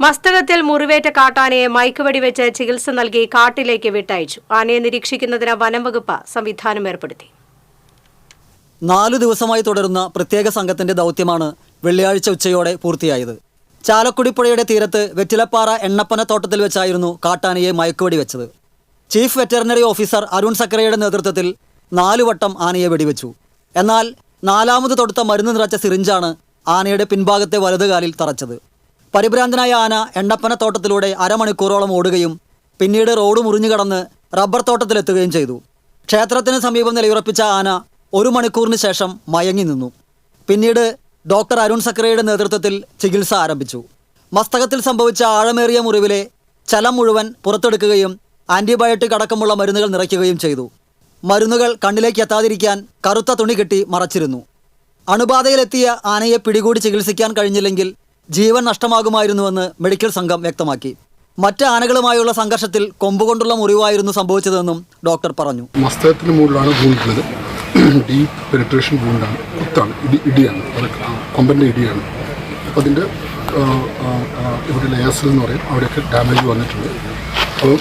മസ്തകത്തിൽ മുറിവേറ്റ കാട്ടാനയെ മയക്കുവെടി വെച്ച് ചികിത്സ നൽകി കാട്ടിലേക്ക് വിട്ടയച്ചു. ആനയെ നിരീക്ഷിക്കുന്നതിന് വനംവകുപ്പ് സംവിധാനം ഏർപ്പെടുത്തി. 4 ദിവസമായി തുടരുന്ന പ്രത്യേക സംഘത്തിന്റെ ദൗത്യമാണ് വെള്ളിയാഴ്ച ഉച്ചയോടെ പൂർത്തിയായത്. ചാലക്കുടി പുഴയുടെ തീരത്ത് വെറ്റിലപ്പാറ എണ്ണപ്പന തോട്ടത്തിൽ വെച്ചായിരുന്നു കാട്ടാനയെ മയക്കുവെടി വെച്ചത്. ചീഫ് വെറ്ററിനറി ഓഫീസർ അരുൺ സക്രയുടെ നേതൃത്വത്തിൽ 4 വട്ടം ആനയെ വെടിവെച്ചു. എന്നാൽ 4ാമത് തൊടുത്ത മരുന്ന് നിറച്ച സിറിഞ്ചാണ് ആനയുടെ പിൻഭാഗത്തെ വലതുകാലിൽ തറച്ചത്. പരിഭ്രാന്തനായ ആന എണ്ണപ്പന തോട്ടത്തിലൂടെ അരമണിക്കൂറോളം ഓടുകയും പിന്നീട് റോഡ് മുറിഞ്ഞു കടന്ന് റബ്ബർ തോട്ടത്തിലെത്തുകയും ചെയ്തു. ക്ഷേത്രത്തിന് സമീപം നിലയുറപ്പിച്ച ആന 1 മണിക്കൂറിന് ശേഷം മയങ്ങി നിന്നു. പിന്നീട് ഡോക്ടർ അരുൺ സക്രയുടെ നേതൃത്വത്തിൽ ചികിത്സ ആരംഭിച്ചു. മസ്തകത്തിൽ സംഭവിച്ച ആഴമേറിയ മുറിവിലെ ചലം മുഴുവൻ പുറത്തെടുക്കുകയും ആൻറ്റിബയോട്ടിക് അടക്കമുള്ള മരുന്നുകൾ നിറയ്ക്കുകയും ചെയ്തു. മരുന്നുകൾ കണ്ണിലേക്ക് എത്താതിരിക്കാൻ കറുത്ത തുണി കെട്ടി മറച്ചിരുന്നു. അണുബാധയിലെത്തിയ ആനയെ പിടികൂടി ചികിത്സിക്കാൻ കഴിഞ്ഞില്ലെങ്കിൽ ജീവൻ നഷ്ടമാകുമായിരുന്നുവെന്ന് മെഡിക്കൽ സംഘം വ്യക്തമാക്കി. മറ്റ് ആനകളുമായുള്ള സംഘർഷത്തിൽ കൊമ്പുകൊണ്ടുള്ള മുറിവായിരുന്നു സംഭവിച്ചതെന്നും ഡോക്ടർ പറഞ്ഞു. മസ്തകത്തിന് മുകളിലാണ് വീണിട്ടുള്ളത്. Deep penetration വൂണ്ടാണ്, കുത്താണ്, ഇടിയാണ്, കൊമ്പൻ്റെ ഇടിയാണ്. അപ്പോൾ അതിൻ്റെ ഇവിടെ ലെയേഴ്സിൽ എന്ന് പറയും, അവിടെയൊക്കെ ഡാമേജ് വന്നിട്ടുണ്ട്. അപ്പോൾ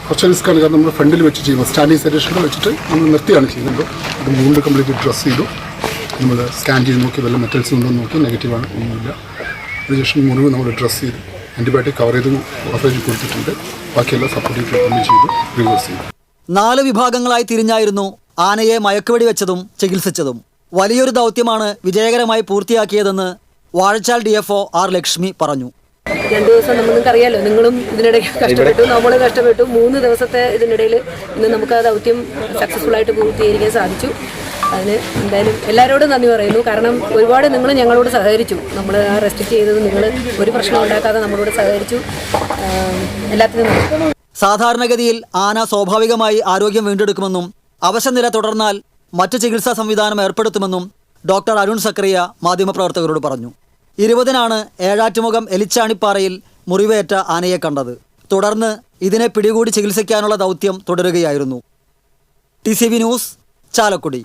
കുറച്ച് റിസ്ക്കാണ്, കാരണം നമ്മൾ ഫ്രണ്ടിൽ വെച്ച് ചെയ്യുമ്പോൾ സ്റ്റാൻഡിങ് സെറ്റേഷനിൽ വെച്ചിട്ട് നമ്മൾ നിർത്തിയാണ് ചെയ്യുന്നത്. അത് വൂണ്ട് കംപ്ലീറ്റ് ഡ്രസ്സ് ചെയ്തു. നമ്മൾ സ്കാൻ ചെയ്ത് നോക്കി വല്ല മെറ്റൽസ് ഉണ്ടോ എന്ന് നോക്കി, നെഗറ്റീവാണ്, ഒന്നുമില്ല. അതിനുശേഷം മുറിവ് നമ്മൾ ഡ്രസ്സ് ചെയ്തു, ആൻറ്റിബയോട്ടിക് കവർ ചെയ്ത് ഓഫറേജ് കൊടുത്തിട്ടുണ്ട്. ബാക്കിയെല്ലാം സപ്പോർട്ടീവ് ട്രീറ്റ്മെൻറ്റ് ചെയ്തു, റിവേഴ്സ് ചെയ്തു. 4 വിഭാഗങ്ങളായി തിരിഞ്ഞായിരുന്നു ആനയെ മയക്കുവെടി വെച്ചതും ചികിത്സിച്ചതും. വലിയൊരു ദൗത്യമാണ് വിജയകരമായി പൂർത്തിയാക്കിയതെന്ന് വാഴച്ചാൽ DFO R. ലക്ഷ്മി പറഞ്ഞു. 2 ദിവസം നിങ്ങൾക്കറിയാലോ, നിങ്ങളും ഇതിനിടയ്ക്ക് കഷ്ടപ്പെട്ടു, നമ്മൾ കഷ്ടപ്പെട്ടു. 3 ദിവസത്തെ ഇതിനിടയിൽ ഇന്ന് നമുക്ക് ആ ദൗത്യം സക്സസ്ഫുള്ളായിട്ട് പൂർത്തീകരിക്കാൻ സാധിച്ചു. അതിന് എന്തായാലും എല്ലാവരോടും നന്ദി പറയുന്നു. കാരണം ഒരുപാട് നിങ്ങൾ ഞങ്ങളോട് സഹകരിച്ചു. നമ്മൾ ആ റെസ്ട്രിക്റ്റ് ചെയ്തത് നിങ്ങൾ ഒരു പ്രശ്നം ഉണ്ടാക്കാതെ നമ്മളോട് സഹകരിച്ചു. എല്ലാത്തിനും സാധാരണഗതിയിൽ ആന സ്വാഭാവികമായി ആരോഗ്യം വീണ്ടെടുക്കുമെന്നും അവശനില തുടർന്നാൽ മറ്റ് ചികിത്സാ സംവിധാനം ഏർപ്പെടുത്തുമെന്നും ഡോക്ടർ അരുൺ സക്രിയ മാധ്യമപ്രവർത്തകരോട് പറഞ്ഞു. 20-നാണ് ഏഴാറ്റുമുഖം എലിച്ചാണിപ്പാറയിൽ മുറിവേറ്റ ആനയെ കണ്ടത്. തുടർന്ന് ഇതിനെ പിടികൂടി ചികിത്സിക്കാനുള്ള ദൗത്യം തുടരുകയായിരുന്നു. TCV news, Chalakudy.